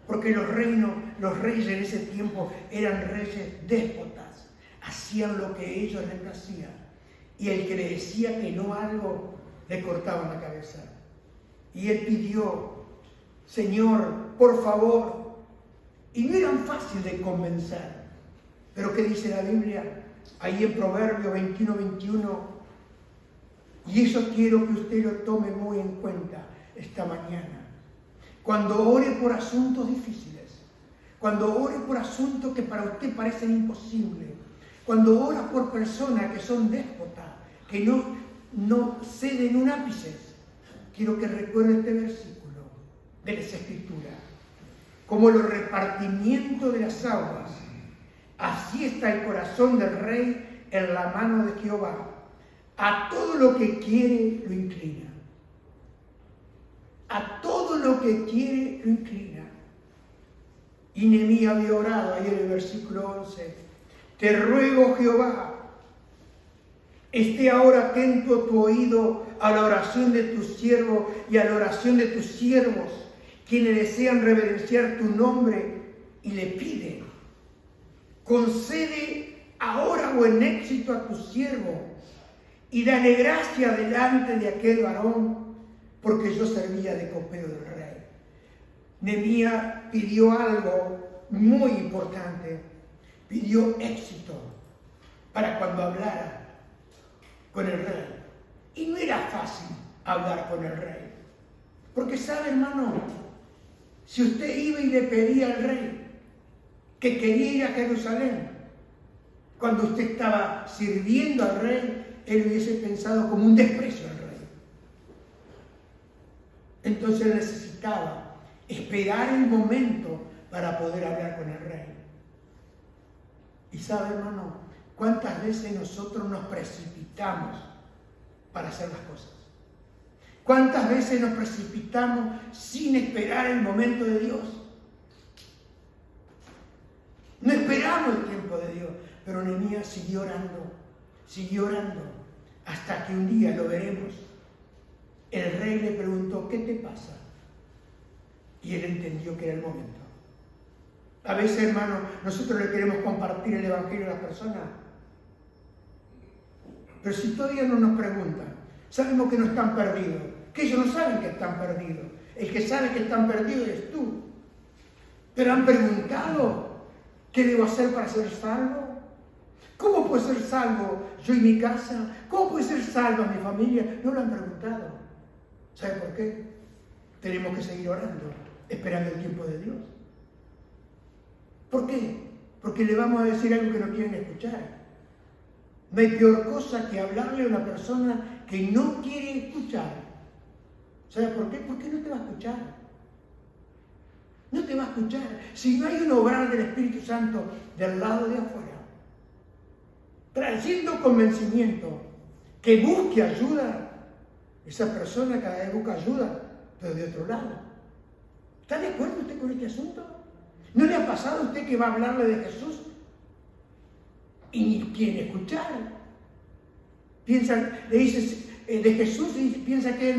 Porque los reyes en ese tiempo eran reyes déspotas. Hacían lo que ellos les hacían. Y el que le decía que no algo, le cortaban la cabeza. Y él pidió, Señor, por favor. Y no eran fáciles de convencer. Pero ¿qué dice la Biblia? Ahí en Proverbios 21:21. Y eso quiero que usted lo tome muy en cuenta esta mañana. Cuando ore por asuntos difíciles, cuando ore por asuntos que para usted parecen imposibles, cuando ora por personas que son déspotas, que no ceden un ápice, quiero que recuerde este versículo de las Escrituras. Como los repartimientos de las aguas, así está el corazón del rey en la mano de Jehová. A todo lo que quiere lo inclina. A todo lo que quiere lo inclina. Y Nehemías había orado, ahí en el versículo 11. Te ruego, Jehová, esté ahora atento tu oído a la oración de tus siervos y a la oración de tus siervos, quienes desean reverenciar tu nombre y le piden. Concede ahora buen éxito a tu siervo y dale gracia delante de aquel varón, porque yo servía de copero del rey. Nehemías pidió algo muy importante. Pidió éxito para cuando hablara con el rey. Y no era fácil hablar con el rey. Porque sabe, hermano, si usted iba y le pedía al rey que quería ir a Jerusalén, cuando usted estaba sirviendo al rey, él hubiese pensado como un desprecio al rey. Entonces él necesitaba esperar el momento para poder hablar con el rey. Y sabe, hermano, cuántas veces nosotros nos precipitamos para hacer las cosas. Cuántas veces nos precipitamos sin esperar el momento de Dios. No esperamos el tiempo de Dios, pero Nehemías siguió orando, hasta que un día, lo veremos, el rey le preguntó, ¿qué te pasa? Y él entendió que era el momento. A veces, hermano, nosotros le queremos compartir el evangelio a las personas, pero si todavía no nos preguntan, sabemos que no están perdidos, que ellos no saben que están perdidos. El que sabe que están perdidos es tú. Pero han preguntado, ¿qué debo hacer para ser salvo? ¿Cómo puedo ser salvo yo y mi casa? ¿Cómo puede ser salva mi familia? No lo han preguntado. ¿Sabe por qué? Tenemos que seguir orando, esperando el tiempo de Dios. ¿Por qué? Porque le vamos a decir algo que no quieren escuchar. No hay peor cosa que hablarle a una persona que no quiere escuchar. ¿Sabe por qué? Porque no te va a escuchar. No te va a escuchar. Si no hay un obrar del Espíritu Santo del lado de afuera, trayendo convencimiento, que busque ayuda, esa persona cada vez busca ayuda, pero de otro lado. ¿Está de acuerdo usted con este asunto? ¿No le ha pasado a usted que va a hablarle de Jesús y ni quiere escuchar? Piensa, le dices de Jesús y piensa que es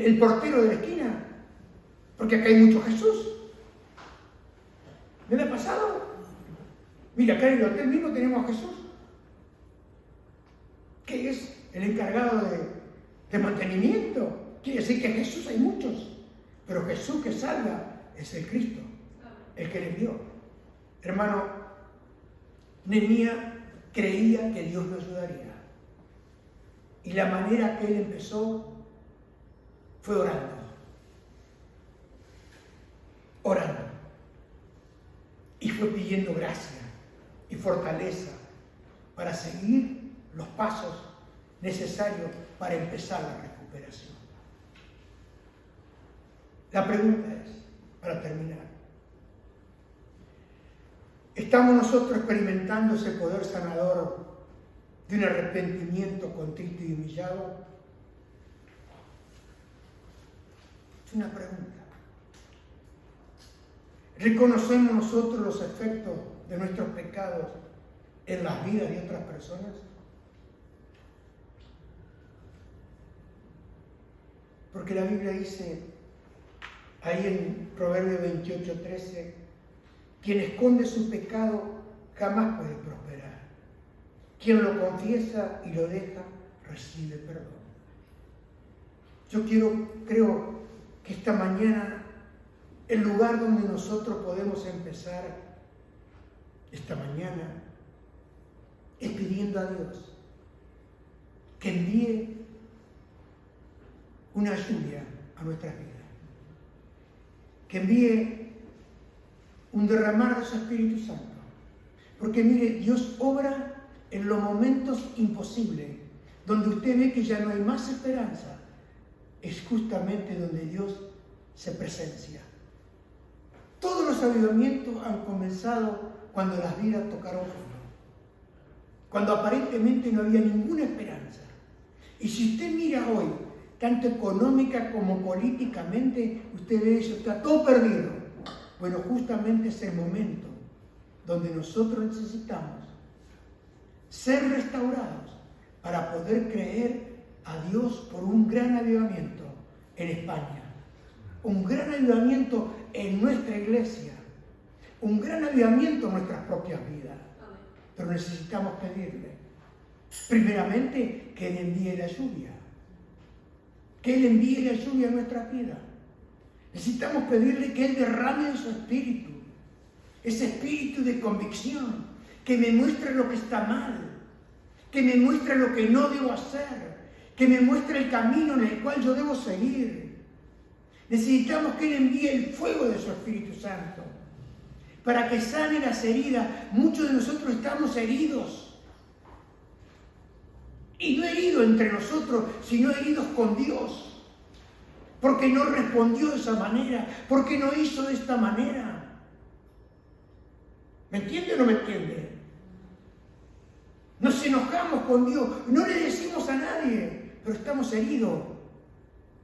el portero de la esquina, porque acá hay mucho Jesús. ¿No le ha pasado? Mira, acá en el hotel mismo tenemos a Jesús, que es el encargado de mantenimiento. Quiere decir que Jesús hay muchos, pero Jesús que salva es el Cristo, el que le envió. Hermano, Nehemías creía que Dios lo ayudaría. Y la manera que él empezó fue orando. Orando. Y fue pidiendo gracia y fortaleza para seguir los pasos necesarios para empezar la recuperación. La pregunta es, para terminar, ¿estamos nosotros experimentando ese poder sanador de un arrepentimiento contrito y humillado? Es una pregunta. ¿Reconocemos nosotros los efectos de nuestros pecados en las vidas de otras personas? Porque la Biblia dice, ahí en Proverbios 28:13, quien esconde su pecado jamás puede prosperar. Quien lo confiesa y lo deja, recibe perdón. Yo creo que esta mañana, el lugar donde nosotros podemos empezar esta mañana es pidiendo a Dios que envíe una lluvia a nuestras vidas, que envíe un derramar de su Espíritu Santo. Porque mire, Dios obra en los momentos imposibles, donde usted ve que ya no hay más esperanza, es justamente donde Dios se presencia. Todos los avivamientos han comenzado cuando las vidas tocaron fondo, cuando aparentemente no había ninguna esperanza. Y si usted mira hoy, tanto económica como políticamente, usted ve eso, está todo perdido. Bueno, justamente es el momento donde nosotros necesitamos ser restaurados para poder creer a Dios por un gran avivamiento en España, un gran avivamiento en nuestra iglesia, un gran avivamiento en nuestras propias vidas. Pero necesitamos pedirle, primeramente, que Él envíe la lluvia, que Él envíe la lluvia a nuestras vidas. Necesitamos pedirle que Él derrame en su espíritu, ese espíritu de convicción, que me muestre lo que está mal, que me muestre lo que no debo hacer, que me muestre el camino en el cual yo debo seguir. Necesitamos que Él envíe el fuego de su Espíritu Santo para que sane las heridas. Muchos de nosotros estamos heridos. Y no heridos entre nosotros, sino heridos con Dios. Porque no respondió de esa manera, porque no hizo de esta manera. ¿Me entiende o no me entiende? Nos enojamos con Dios, no le decimos a nadie, pero estamos heridos.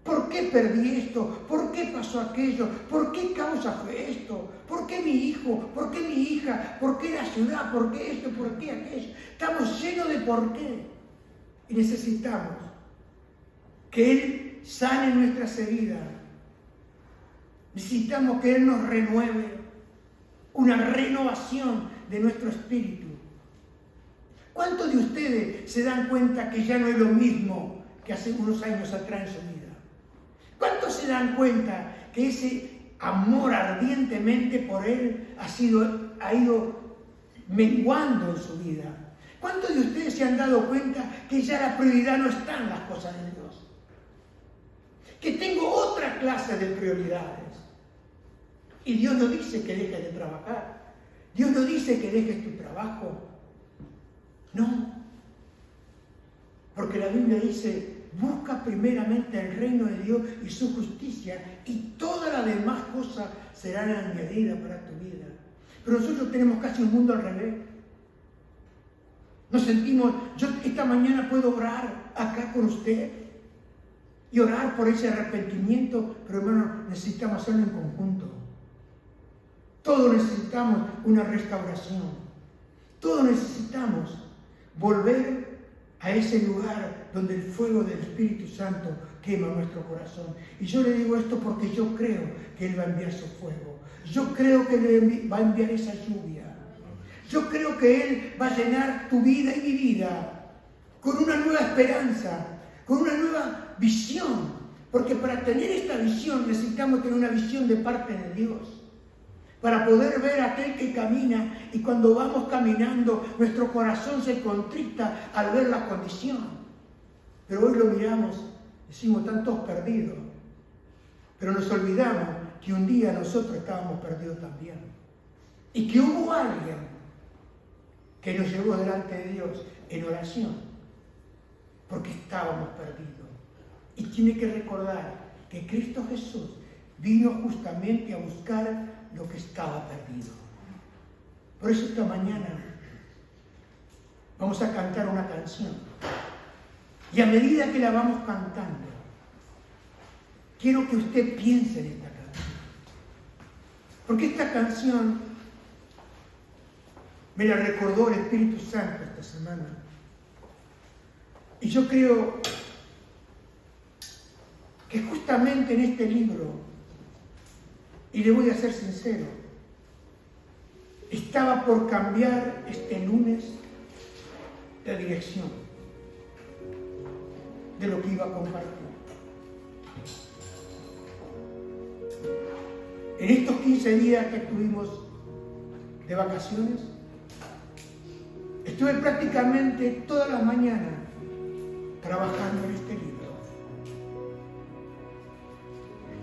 ¿Por qué perdí esto? ¿Por qué pasó aquello? ¿Por qué causa fue esto? ¿Por qué mi hijo? ¿Por qué mi hija? ¿Por qué la ciudad? ¿Por qué esto? ¿Por qué aquello? Estamos llenos de por qué. Y necesitamos que Él sane nuestras heridas. Necesitamos que Él nos renueve, una renovación de nuestro espíritu. ¿Cuántos de ustedes se dan cuenta que ya no es lo mismo que hace unos años atrás en su vida? ¿Cuántos se dan cuenta que ese amor ardientemente por Él ha ido menguando en su vida? ¿Cuántos de ustedes se han dado cuenta que ya la prioridad no está en las cosas de Dios? Que tengo otra clase de prioridades. Y Dios no dice que dejes de trabajar. Dios no dice que dejes tu trabajo. No. Porque la Biblia dice: busca primeramente el reino de Dios y su justicia, y todas las demás cosas serán añadidas para tu vida. Pero nosotros tenemos casi un mundo al revés. Nos sentimos, yo esta mañana puedo orar acá con usted y orar por ese arrepentimiento, pero hermano, necesitamos hacerlo en conjunto. Todos necesitamos una restauración. Todos necesitamos volver a ese lugar donde el fuego del Espíritu Santo quema nuestro corazón. Y yo le digo esto porque yo creo que Él va a enviar su fuego. Yo creo que Él va a enviar esa lluvia. Yo creo que Él va a llenar tu vida y mi vida con una nueva esperanza, con una nueva visión. Porque para tener esta visión necesitamos tener una visión de parte de Dios. Para poder ver a aquel que camina, y cuando vamos caminando nuestro corazón se contrista al ver la condición. Pero hoy lo miramos, decimos, tantos perdidos. Pero nos olvidamos que un día nosotros estábamos perdidos también. Y que hubo alguien que nos llevó delante de Dios en oración, porque estábamos perdidos. Y tiene que recordar que Cristo Jesús vino justamente a buscar lo que estaba perdido. Por eso esta mañana vamos a cantar una canción. Y a medida que la vamos cantando, quiero que usted piense en esta canción. Porque esta canción me la recordó el Espíritu Santo esta semana. Y yo creo que justamente en este libro, y le voy a ser sincero, estaba por cambiar este lunes de dirección de lo que iba a compartir. En estos 15 días que estuvimos de vacaciones, estuve prácticamente todas las mañanas trabajando en este libro.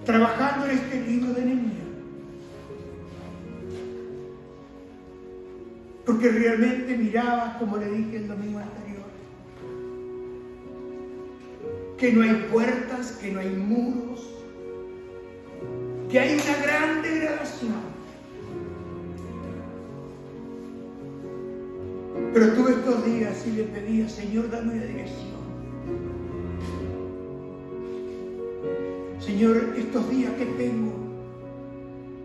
Trabajando en este libro de Nehemías. Porque realmente miraba, como le dije el domingo anterior, que no hay puertas, que no hay muros, que hay una gran degradación. Pero tuve estos días y le pedía: Señor, dame una dirección. Señor, estos días que tengo,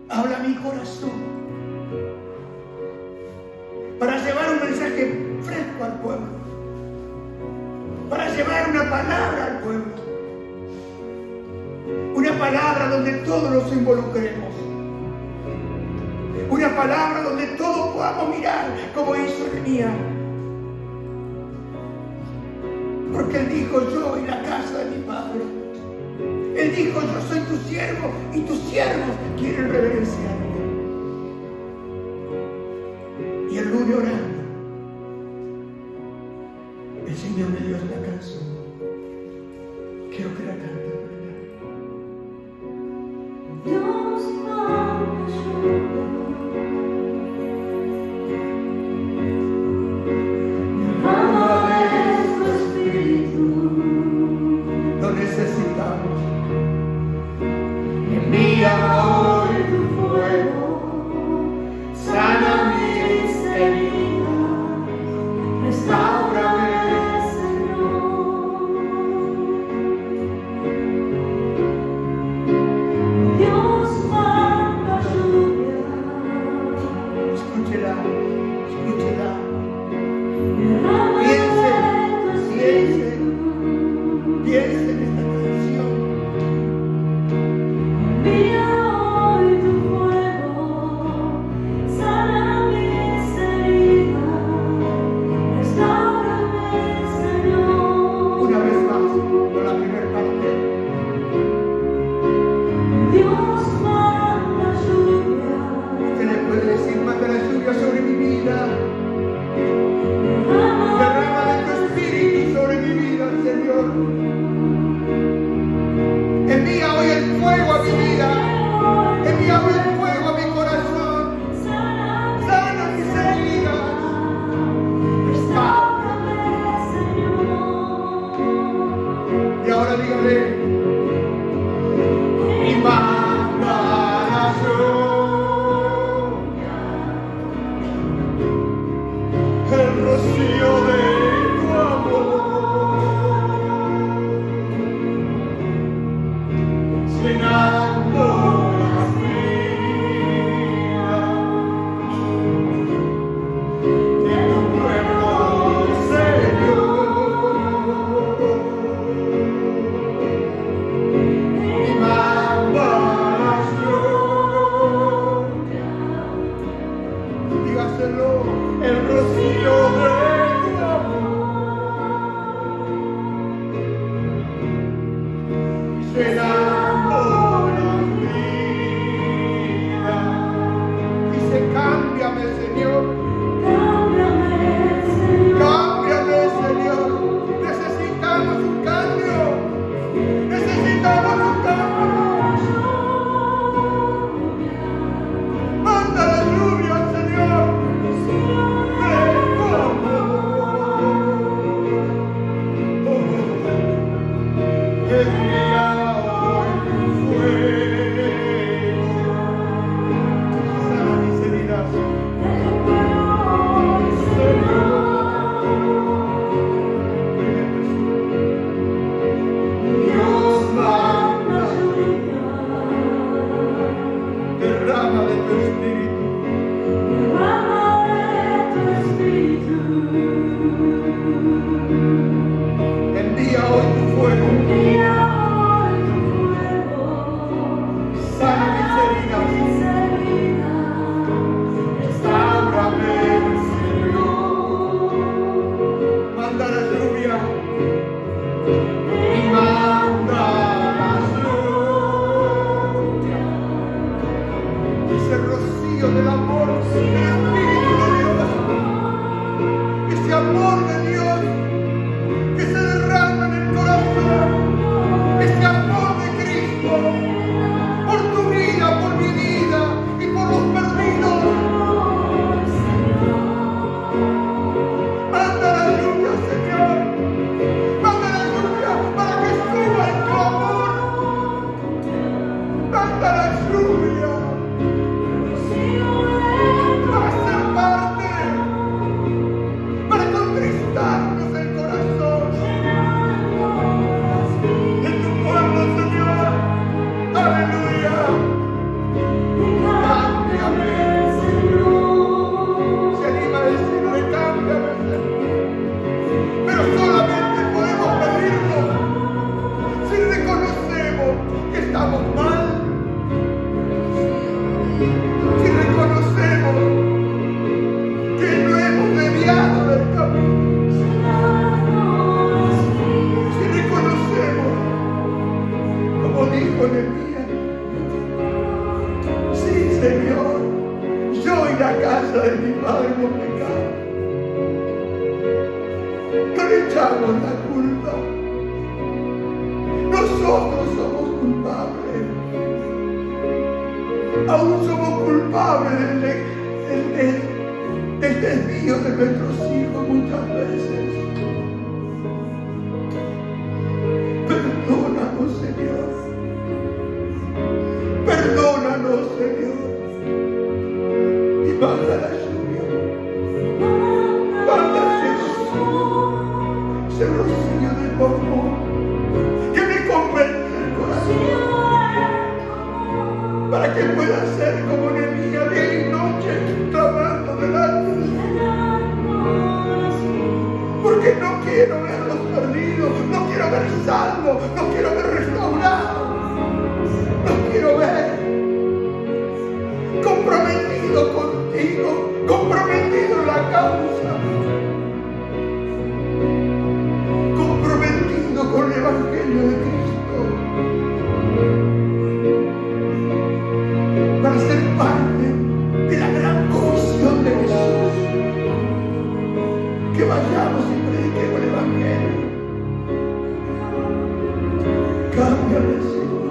habla mi corazón para llevar un mensaje fresco al pueblo, para llevar una palabra al pueblo, una palabra donde todos nos involucremos, una palabra donde todos podamos mirar como hizo Nehemías. Porque Él dijo: yo y la casa de mi padre. Él dijo: yo soy tu siervo y tus siervos quieren reverenciarme. Y el lunes orando, el Señor me dio esta canción. Quiero que la cante, ¿verdad? mi vida. Envíame el fuego a mi corazón. Sana mis heridas. Restáurame, Señor. Y ahora dígale. Y manda la lluvia, el rocío de tu amor, llenando las vidas de tu pueblo, Señor. Y manda la lluvia, dígaselo, el rocío de tu amor, llenando las vidas. Dice, cámbiame, Señor. Cámbiame, Señor. Necesitamos un cambio. Necesitamos un cambio. Manda la lluvia, Señor. De tu amor. Envía hoy tu fuego. Sana mis heridas. Dios manda derrama de tu espíritu. Envía hoy tu fuego. Sana mis heridas. Restaurame, Señor. Manda la lluvia. Y manda la lluvia. Ese rocío del amor del Espíritu de Dios. Ese amor de Dios que se derrama en el corazón. Ese amor de Cristo por tu vida, por mi vida y por los perdidos. Manda la lluvia, Señor. Manda la lluvia para que suba en tu amor. Manda la lluvia para ser parte, para contristarnos el corazón de tu pueblo, Señor. Aleluya. Cámbiame, Señor. Se anima a decirle, cámbiame, Señor. Pero solamente podemos pedirlo si reconocemos que estamos mal, si reconocemos que no hemos desviado del camino, si reconocemos, como dijo Nehemías, sí, Señor, yo y la casa de mi padre hemos pecado. No le echamos la culpa. Nosotros somos culpables. Aún somos culpables del desvío de nuestros hijos muchas veces. Perdónanos, Señor. Perdónanos, Señor. Y manda la lluvia. Manda, Señor, ese rocío de tu amor que me convence el corazón, para que pueda ser como Nehemías día y noche clamando delante de ti. Porque no quiero verlos perdidos, no quiero ver salvos, no quiero ver restaurados, no quiero ver comprometido contigo, comprometido en la causa, comprometido con el Evangelio de Cristo, para ser parte de la gran comisión de Jesús, que vayamos y prediquemos el Evangelio. Cámbiame, Señor.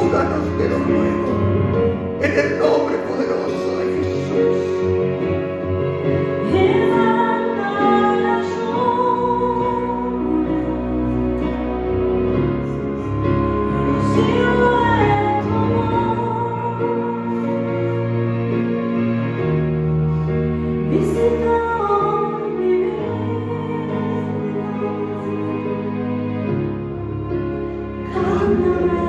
Ayúdanos, te lo ruego, en el nombre poderoso de Jesús. Come